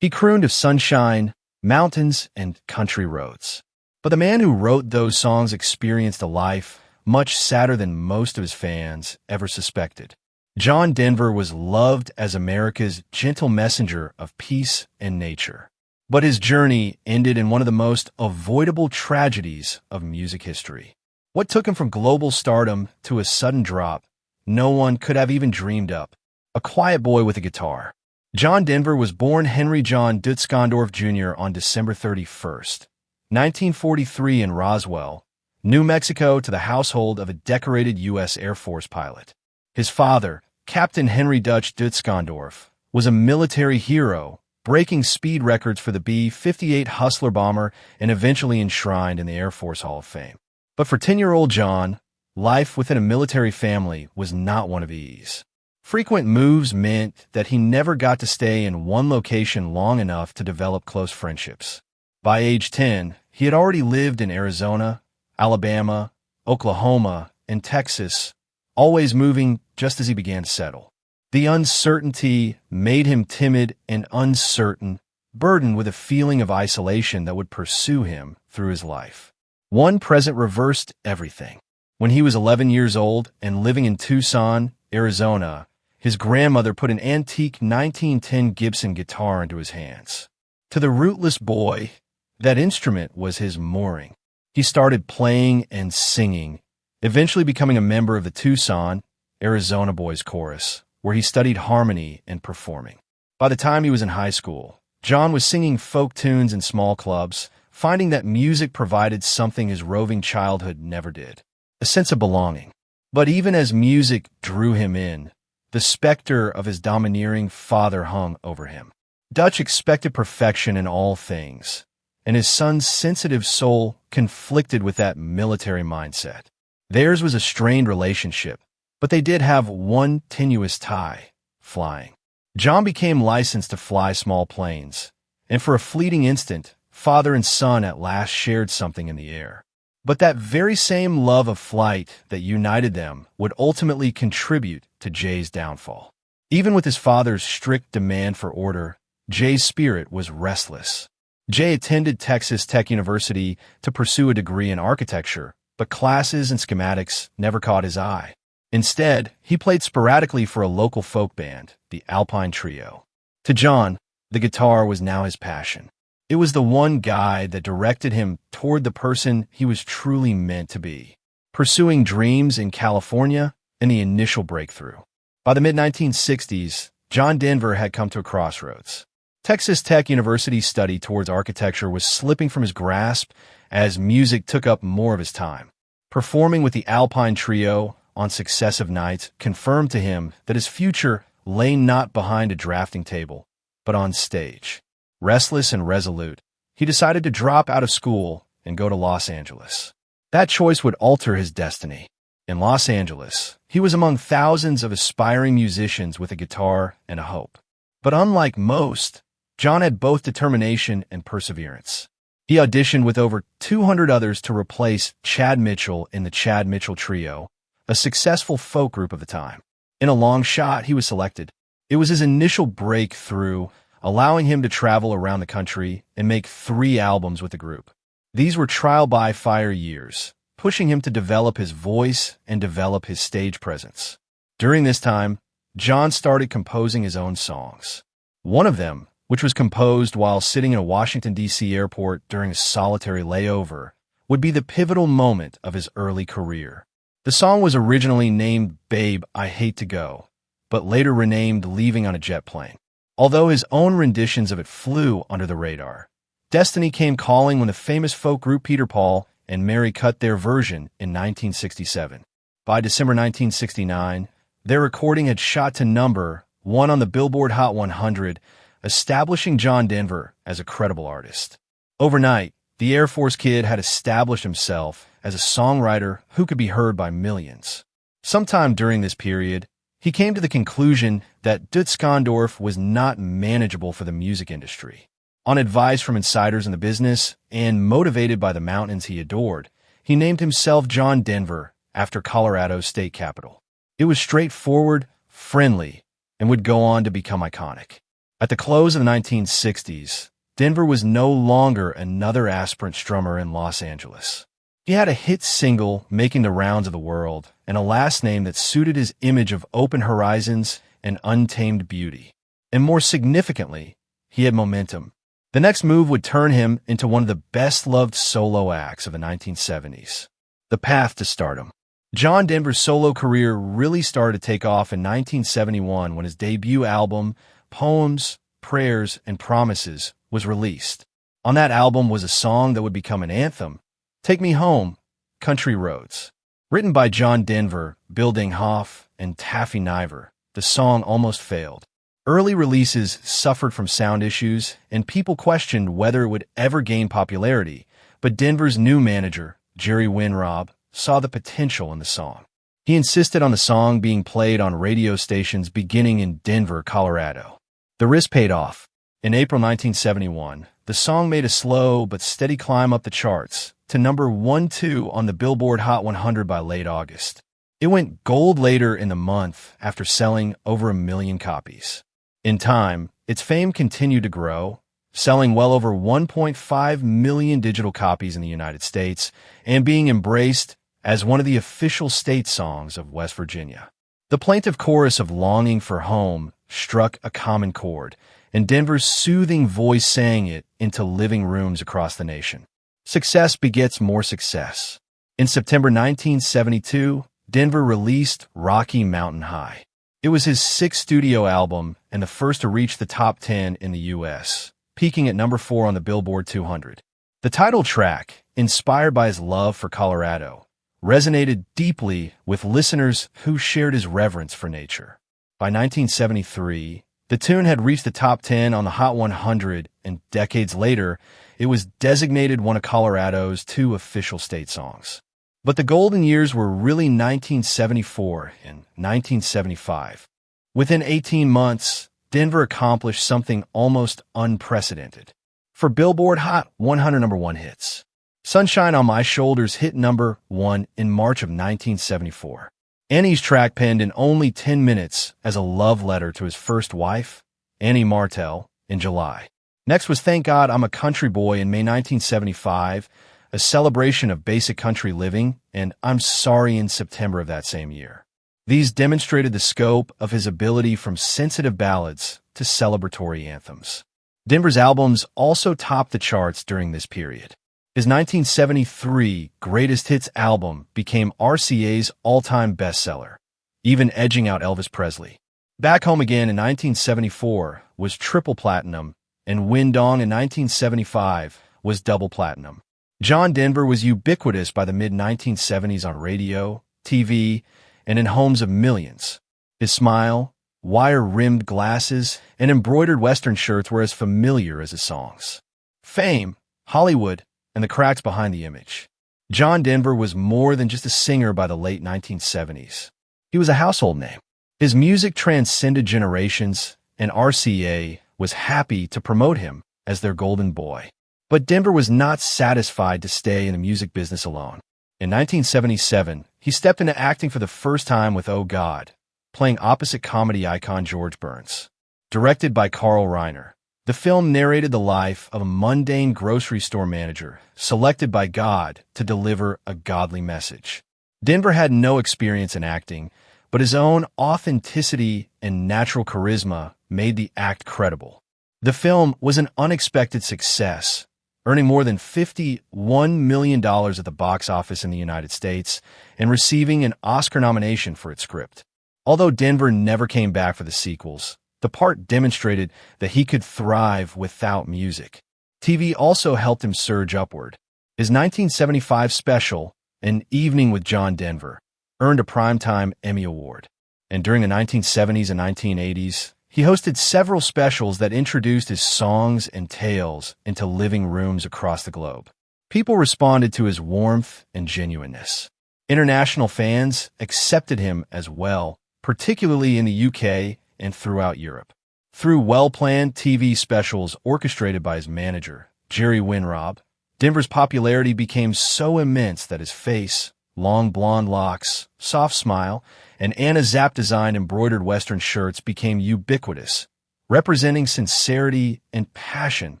He crooned of sunshine, mountains, and country roads. But the man who wrote those songs experienced a life much sadder than most of his fans ever suspected. John Denver was loved as America's gentle messenger of peace and nature. But his journey ended in one of the most avoidable tragedies of music history. What took him from global stardom to a sudden drop, no one could have even dreamed up. A quiet boy with a guitar. John Denver was born Henry John Dutzkondorf Jr. on December 31st, 1943 in Roswell, New Mexico, to the household of a decorated U.S. Air Force pilot. His father, Captain Henry Dutch Dutzkondorf, was a military hero, breaking speed records for the B-58 Hustler bomber and eventually enshrined in the Air Force Hall of Fame. But for 10-year-old John, life within a military family was not one of ease. Frequent moves meant that he never got to stay in one location long enough to develop close friendships. By age 10, he had already lived in Arizona, Alabama, Oklahoma, and Texas, always moving just as he began to settle. The uncertainty made him timid and uncertain, burdened with a feeling of isolation that would pursue him through his life. One present reversed everything. When he was 11 years old and living in Tucson, Arizona, his grandmother put an antique 1910 Gibson guitar into his hands. To the rootless boy, that instrument was his mooring. He started playing and singing, eventually becoming a member of the Tucson, Arizona Boys Chorus, where he studied harmony and performing. By the time he was in high school, John was singing folk tunes in small clubs, finding that music provided something his roving childhood never did, a sense of belonging. But even as music drew him in, the specter of his domineering father hung over him. Dutch expected perfection in all things, and his son's sensitive soul conflicted with that military mindset. Theirs was a strained relationship, but they did have one tenuous tie: flying. John became licensed to fly small planes, and for a fleeting instant, father and son at last shared something in the air. But that very same love of flight that united them would ultimately contribute to Jay's downfall. Even with his father's strict demand for order, Jay's spirit was restless. Jay attended Texas Tech University to pursue a degree in architecture, but classes and schematics never caught his eye. Instead, he played sporadically for a local folk band, the Alpine Trio. To John, the guitar was now his passion. It was the one guide that directed him toward the person he was truly meant to be, pursuing dreams in California and the initial breakthrough. By the mid-1960s, John Denver had come to a crossroads. Texas Tech University's study towards architecture was slipping from his grasp as music took up more of his time. Performing with the Alpine Trio on successive nights confirmed to him that his future lay not behind a drafting table, but on stage. Restless and resolute, he decided to drop out of school and go to Los Angeles. That choice would alter his destiny. In Los Angeles, he was among thousands of aspiring musicians with a guitar and a hope. But unlike most, John had both determination and perseverance. He auditioned with over 200 others to replace Chad Mitchell in the Chad Mitchell Trio, a successful folk group of the time. In a long shot, he was selected. It was his initial breakthrough, allowing him to travel around the country and make 3 albums with the group. These were trial-by-fire years, pushing him to develop his voice and develop his stage presence. During this time, John started composing his own songs. One of them, which was composed while sitting in a Washington, D.C. airport during a solitary layover, would be the pivotal moment of his early career. The song was originally named Babe, I Hate to Go, but later renamed Leaving on a Jet Plane. Although his own renditions of it flew under the radar, destiny came calling when the famous folk group Peter, Paul, and Mary cut their version in 1967. By December 1969, their recording had shot to number 1 on the Billboard Hot 100, establishing John Denver as a credible artist. Overnight, the Air Force kid had established himself as a songwriter who could be heard by millions. Sometime during this period, he came to the conclusion that Dutzkondorf was not manageable for the music industry. On advice from insiders in the business and motivated by the mountains he adored, he named himself John Denver after Colorado's state capital. It was straightforward, friendly, and would go on to become iconic. At the close of the 1960s, Denver was no longer another aspirant strummer in Los Angeles. He had a hit single making the rounds of the world and a last name that suited his image of open horizons and untamed beauty. And more significantly, he had momentum. The next move would turn him into one of the best-loved solo acts of the 1970s. The path to stardom. John Denver's solo career really started to take off in 1971 when his debut album, Poems, Prayers, and Promises, was released. On that album was a song that would become an anthem, Take Me Home, Country Roads. Written by John Denver, Bill Dinghoff, and Taffy Niver, the song almost failed. Early releases suffered from sound issues, and people questioned whether it would ever gain popularity, but Denver's new manager, Jerry Winrob, saw the potential in the song. He insisted on the song being played on radio stations beginning in Denver, Colorado. The risk paid off. In April 1971, the song made a slow but steady climb up the charts to number 1-2 on the Billboard Hot 100 by late August. It went gold later in the month after selling over 1 million copies. In time, its fame continued to grow, selling well over 1.5 million digital copies in the United States and being embraced as one of the official state songs of West Virginia. The plaintive chorus of Longing for Home struck a common chord, and Denver's soothing voice sang it into living rooms across the nation. Success begets more success. In September 1972, Denver released Rocky Mountain High. It was his 6th studio album and the first to reach the top 10 in the U.S., peaking at number 4 on the Billboard 200. The title track, inspired by his love for Colorado, resonated deeply with listeners who shared his reverence for nature. By 1973, the tune had reached the top 10 on the Hot 100, and decades later, it was designated one of Colorado's 2 official state songs. But the golden years were really 1974 and 1975. Within 18 months, Denver accomplished something almost unprecedented. For Billboard Hot 100 number 1 hits, Sunshine on My Shoulders hit number 1 in March of 1974. Annie's track penned in only 10 minutes as a love letter to his first wife, Annie Martell, in July. Next was Thank God I'm a Country Boy in May 1975, a celebration of basic country living, and I'm Sorry in September of that same year. These demonstrated the scope of his ability from sensitive ballads to celebratory anthems. Denver's albums also topped the charts during this period. His 1973 Greatest Hits album became RCA's all-time bestseller, even edging out Elvis Presley. Back Home Again in 1974 was triple platinum, and Win Dong in 1975 was double platinum. John Denver was ubiquitous by the mid-1970s on radio, TV, and in homes of millions. His smile, wire-rimmed glasses, and embroidered Western shirts were as familiar as his songs. Fame, Hollywood, and the cracks behind the image. John Denver was more than just a singer by the late 1970s. He was a household name. His music transcended generations, and RCA was happy to promote him as their golden boy. But Denver was not satisfied to stay in the music business alone. In 1977, he stepped into acting for the first time with Oh God, playing opposite comedy icon George Burns. Directed by Carl Reiner, the film narrated the life of a mundane grocery store manager selected by God to deliver a godly message. Denver had no experience in acting, but his own authenticity and natural charisma made the act credible. The film was an unexpected success, earning more than $51 million at the box office in the United States and receiving an Oscar nomination for its script. Although Denver never came back for the sequels, the part demonstrated that he could thrive without music. TV also helped him surge upward. His 1975 special, An Evening with John Denver, earned a Primetime Emmy Award. And during the 1970s and 1980s, he hosted several specials that introduced his songs and tales into living rooms across the globe. People responded to his warmth and genuineness. International fans accepted him as well, particularly in the UK and throughout Europe. Through well-planned TV specials orchestrated by his manager, Jerry Winrob, Denver's popularity became so immense that his face, long blonde locks, soft smile, and Anna Zapp-designed embroidered Western shirts became ubiquitous, representing sincerity and passion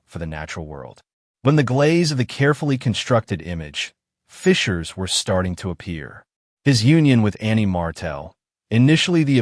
for the natural world. But in the glaze of the carefully constructed image, fissures were starting to appear. His union with Annie Martel, initially the